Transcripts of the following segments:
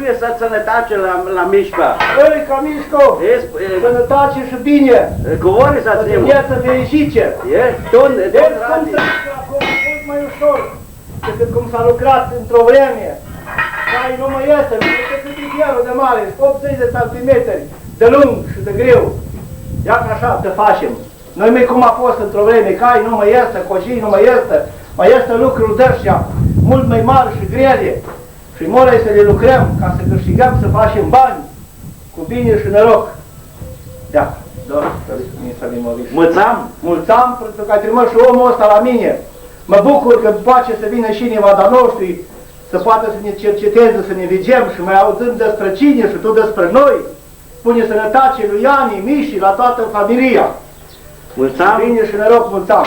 trebuie să sănătate la Mișca. Ei, ca Mișco, sănătate și bine. Govori să ți Viață fericită. E? Ton Vezi cum trece acum mult mai ușor decât cum s-a lucrat într-o vreme. Cai nu mai este, nu este cât iarul de mare, 80 de centimetri de lung și de greu. Ia că așa te facem. Noi mai cum a fost într-o vreme, cai nu mai este, coșii nu mai este, mai este lucruri de-aștia mult mai mari și grele. Și morei să le lucrăm ca să câștigăm, să facem bani cu bine și noroc. Da, doar să le măriți. Mulțam? Mulțam pentru că ai trimis și omul ăsta la mine. Mă bucur că poate să vină și nevada noștri, să poată să ne cerceteze, să ne vigem și mai auzând despre cine și tu despre noi. Pune sănătate lui Iani, Miși, la toată familia. Mulțam? Bine și noroc, mulțam.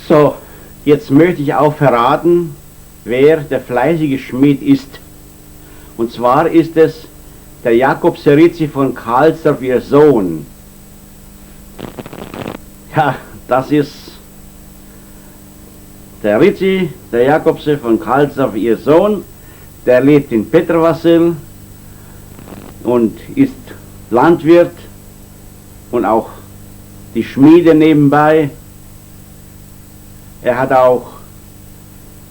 So, jetzt möchte ich auch verraten, wer der fleißige Schmied ist. Und zwar ist es der Jakob Serizzi von Karlsdorf, ihr Sohn. Ja, das ist der Rizzi, der Jakobse von Karlsdorf, ihr Sohn. Der lebt in Petrvassil und ist Landwirt und auch die Schmiede nebenbei. Er hat auch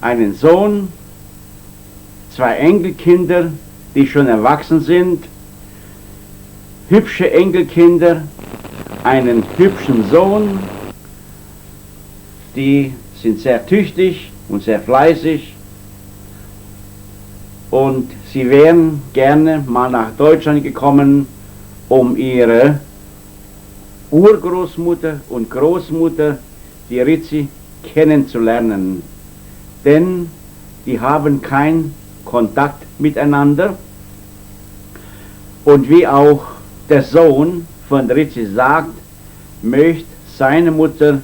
einen Sohn, 2 Enkelkinder, die schon erwachsen sind, hübsche Enkelkinder, einen hübschen Sohn, die sind sehr tüchtig und sehr fleißig und sie wären gerne mal nach Deutschland gekommen, um ihre Urgroßmutter und Großmutter, die Rizzi, kennenzulernen, denn die haben keinen Kontakt miteinander und wie auch der Sohn von Rizzi sagt, möchte seine Mutter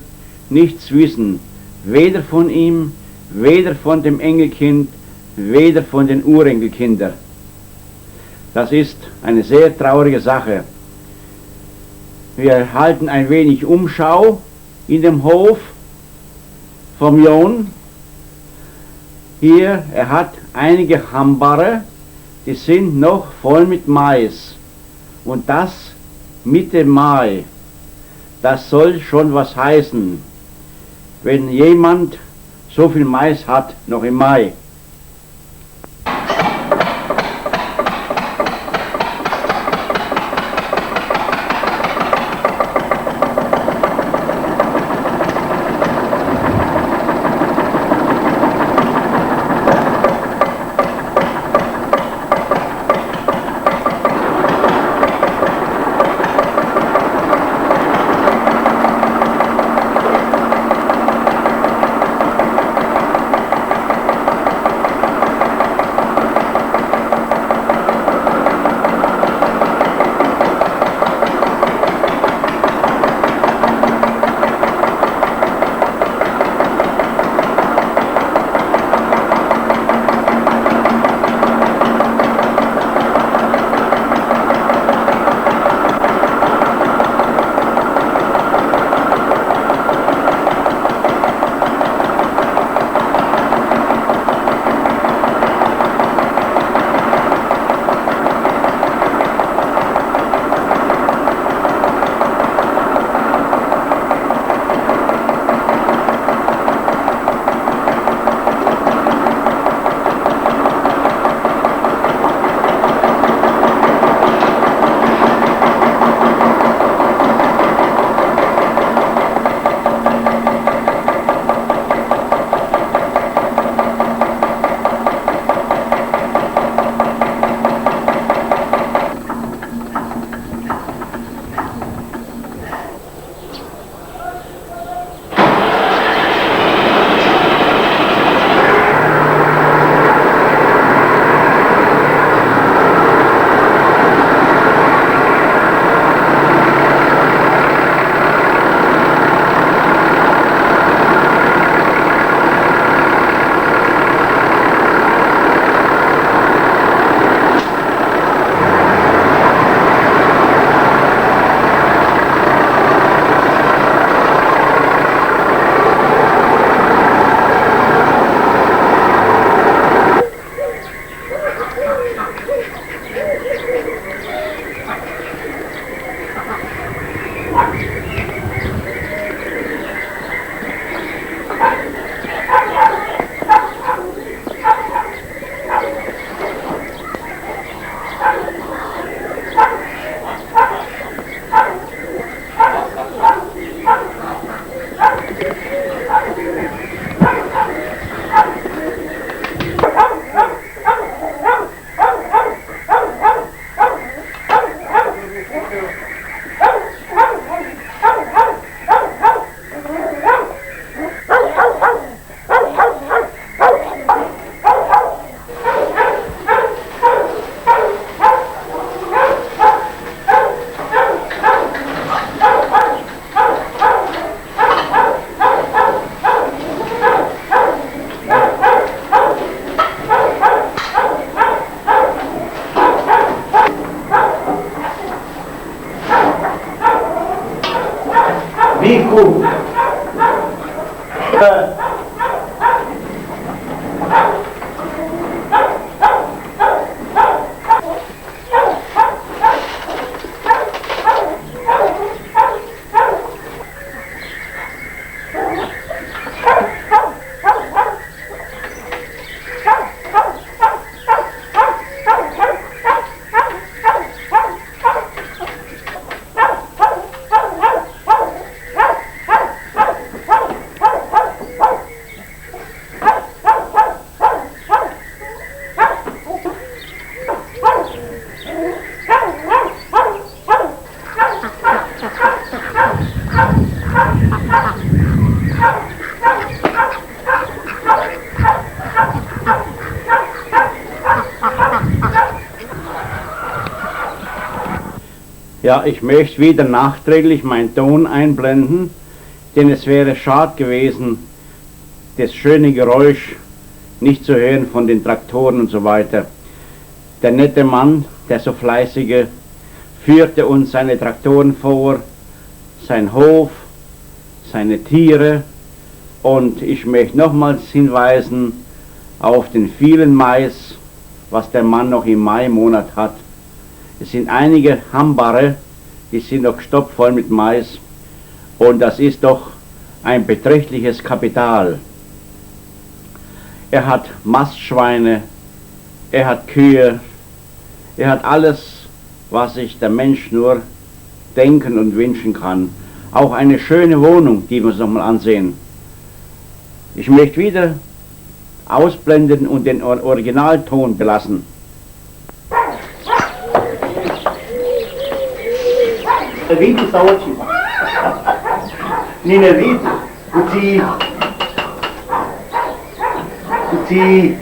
nichts wissen, weder von ihm, weder von dem Enkelkind, weder von den Urenkelkindern. Das ist eine sehr traurige Sache. Wir halten ein wenig Umschau in dem Hof vom John. Hier, er hat einige Hambare, die sind noch voll mit Mais. Und das Mitte Mai, das soll schon was heißen, wenn jemand so viel Mais hat, noch im Mai. Vicu. Ja, ich möchte wieder nachträglich meinen Ton einblenden, denn es wäre schade gewesen, das schöne Geräusch nicht zu hören von den Traktoren und so weiter. Der nette Mann, der so fleißige, führte uns seine Traktoren vor, sein Hof, seine Tiere, und ich möchte nochmals hinweisen auf den vielen Mais, was der Mann noch im Mai-Monat hat. Es sind einige Hambare, die sind noch stopfvoll mit Mais, und das ist doch ein beträchtliches Kapital. Er hat Mastschweine, er hat Kühe, er hat alles, was sich der Mensch nur denken und wünschen kann. Auch eine schöne Wohnung, die wir uns nochmal ansehen. Ich möchte wieder ausblenden und den Originalton belassen. Vidi sa očima. Ni ne vidi. U ti...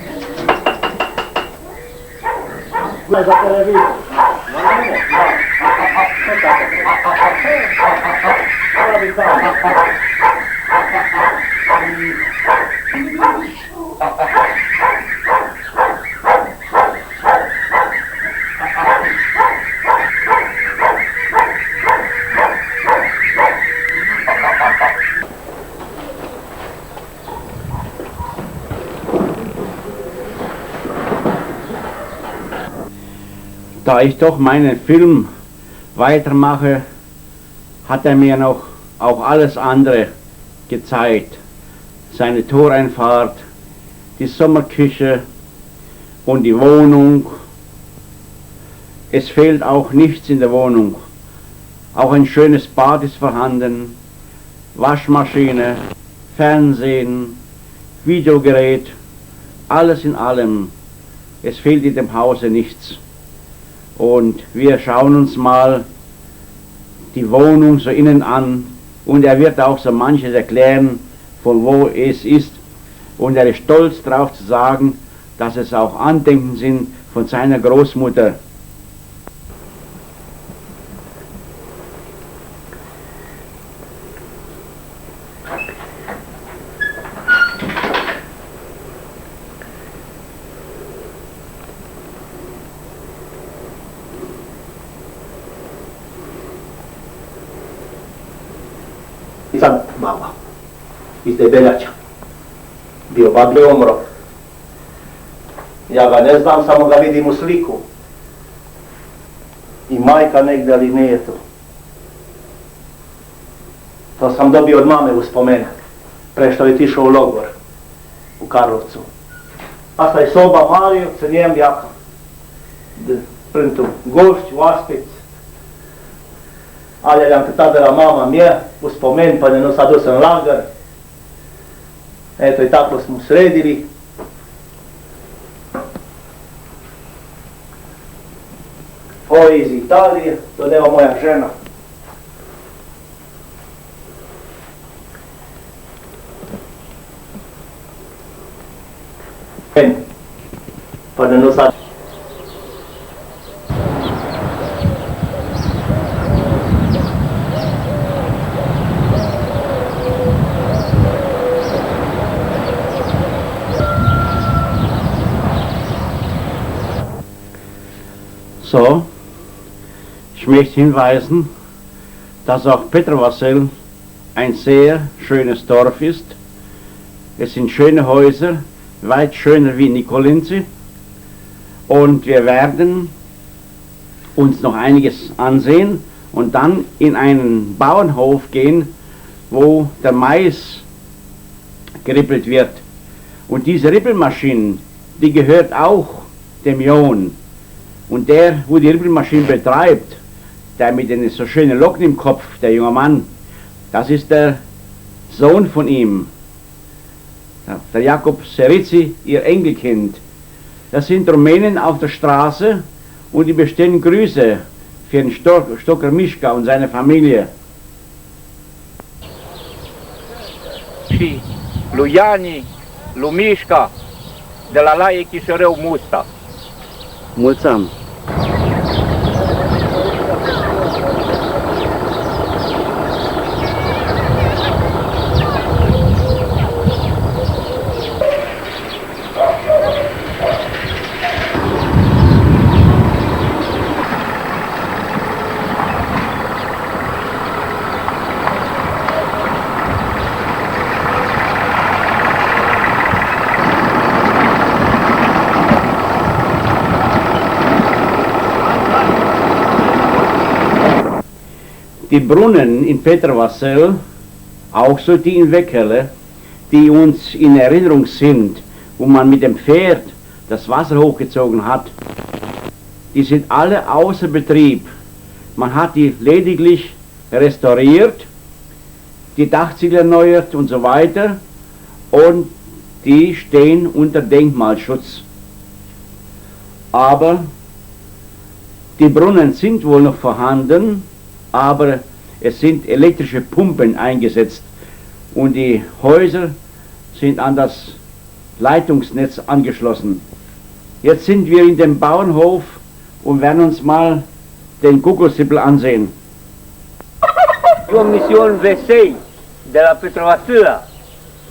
Gledaj za televizor. Hvala bi tamo. Da ich doch meinen Film weitermache, hat er mir noch auch alles andere gezeigt. Seine Toreinfahrt, die Sommerküche und die Wohnung. Es fehlt auch nichts in der Wohnung. Auch ein schönes Bad ist vorhanden, Waschmaschine, Fernsehen, Videogerät, alles in allem. Es fehlt in dem Hause nichts. Und wir schauen uns mal die Wohnung so innen an, und er wird auch so manches erklären, von wo es ist, und er ist stolz darauf zu sagen, dass es auch Andenken sind von seiner Großmutter. Sam mama iz Debeljača, bio Badle umro. Ja ga ne znam, samo ga vidim u sliku. I majka negdje, ali nije to. To sam dobio od mame u spomenak, pre što je tišao u logor u Karlovcu. A taj soba mali, se njem jaka. Printu gošć, vaspic. Ali jam te tada mama mje u spomen, pa ne sadu sam lagar. Eto i tako smo sredili. Ovo iz Italije, to deva moja žena. Pa da no sad. So, ich möchte hinweisen, dass auch Petrovassel ein sehr schönes Dorf ist. Es sind schöne Häuser, weit schöner wie Nikolince. Und wir werden uns noch einiges ansehen und dann in einen Bauernhof gehen, wo der Mais gerippelt wird. Und diese Rippelmaschine, die gehört auch dem John. Und der, wo die Rippelmaschine betreibt, der mit den so schönen Locken im Kopf, der junge Mann, das ist der Sohn von ihm, der Jakob Serici, ihr Enkelkind. Das sind Rumänen auf der Straße und die bestellen Grüße für den Stocker Mischka und seine Familie. Și lui Iani, lui Mișca, de la Laie Chișoreu Musta. Mulțam. Die Brunnen in Petrovassel, auch so die in Weckerle, die uns in Erinnerung sind, wo man mit dem Pferd das Wasser hochgezogen hat, die sind alle außer Betrieb. Man hat die lediglich restauriert, die Dachziegel erneuert und so weiter, und die stehen unter Denkmalschutz. Aber die Brunnen sind wohl noch vorhanden, aber es sind elektrische Pumpen eingesetzt und die Häuser sind an das Leitungsnetz angeschlossen. Jetzt sind wir in dem Bauernhof und werden uns mal den Kuckuckssippel ansehen. E o misiune vesei de la Petrovasila.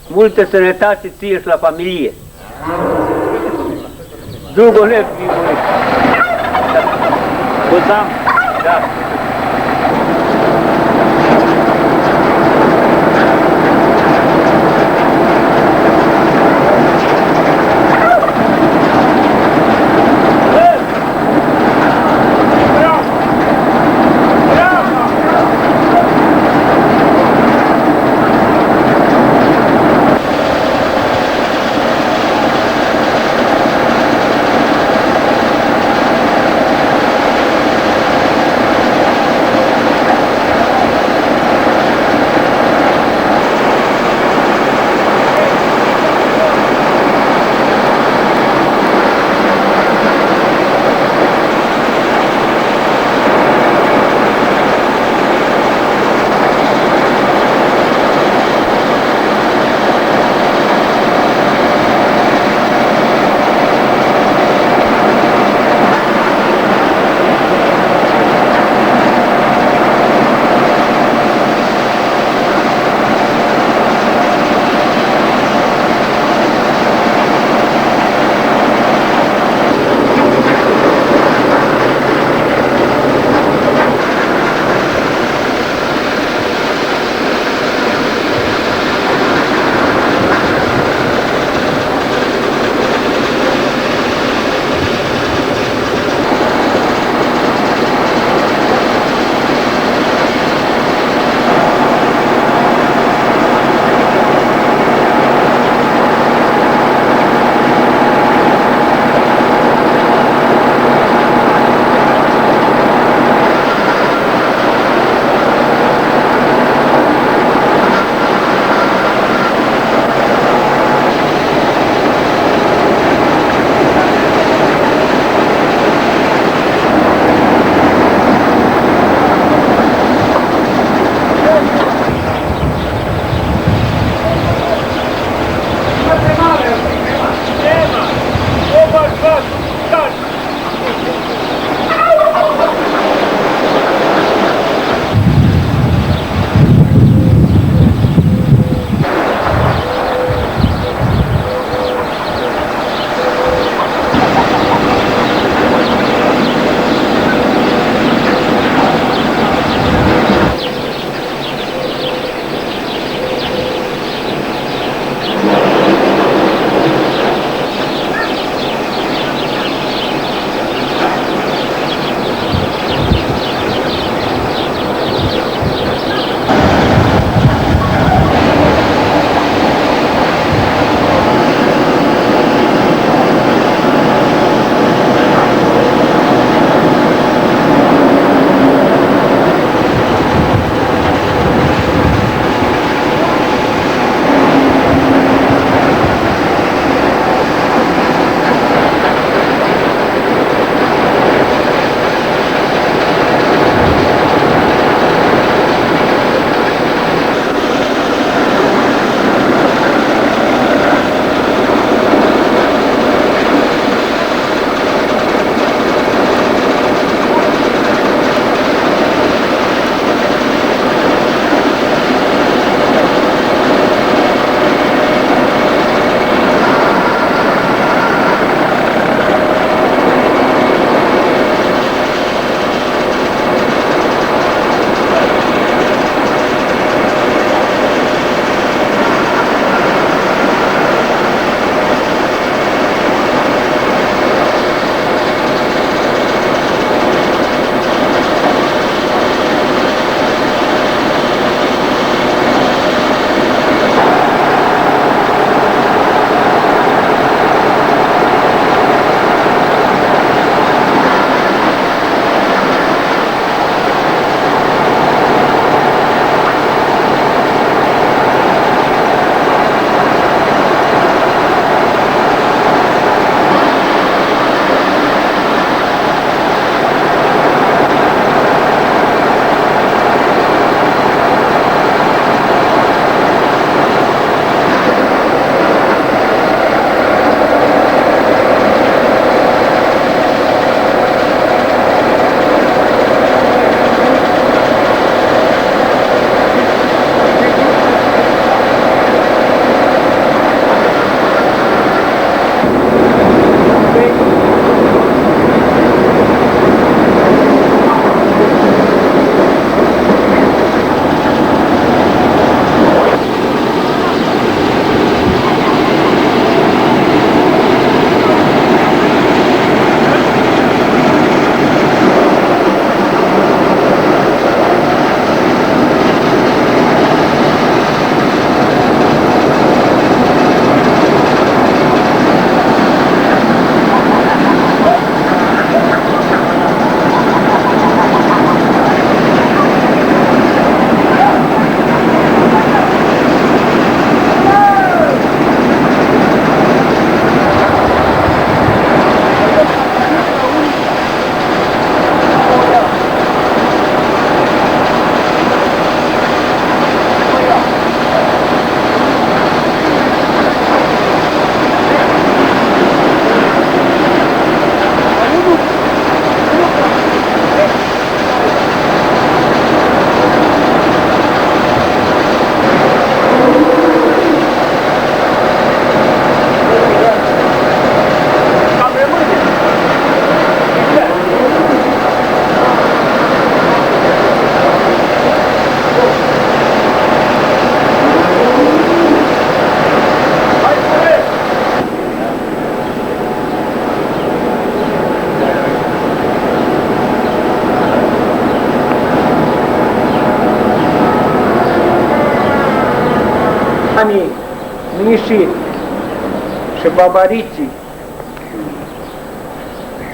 Multă sănătate ție și la familie. Dugolev, Mulțam. da. țiganii, mișii și babariții.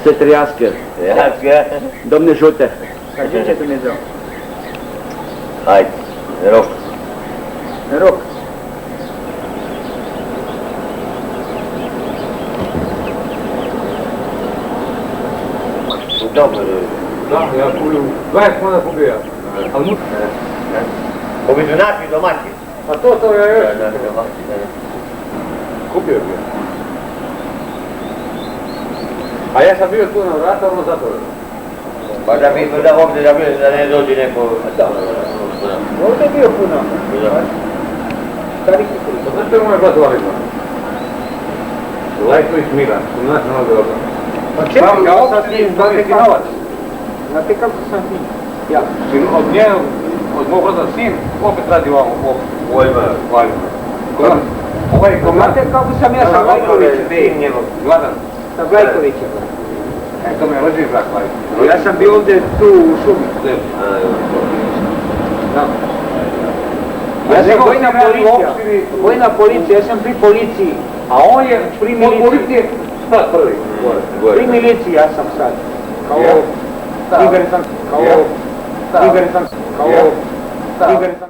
Să trăiască. Doamne ajută! Să ajunge Dumnezeu. Hai, noroc. Noroc. Da, ja kupił 20 mana kupił. A mu? Powiedz domaci. A to ja już kupił. A ja sam bio tu na vrata, ono zatvoreno. Pa da mi da ovdje da ne dođe neko... Ovdje je bio puno. Stari kukurik. Znaš što je moj brat Valima? Lajković Milan, u nas na Beogradu. Pa čekaj, Ja sam s njim znate sinovac. Znate kako sam ti? Ja. Od nje, od mog brata sin, opet radi ovamo, u ovima. Ovaj komand, Znate kako sam ja sa Vlajkovićem? Vladan. Sa Vlajkovićem. To me rođi brat Vlajković. Ja sam bio ovdje tu u šumi. Ja sam vojna policija, ja sam pri policiji. A on je Pri od miliciji. policije sad prvi. Pri miliciji ja sam sad. Kao Ja. Igor sam, kao Ja. Igor sam, kao Ja. Igor sam.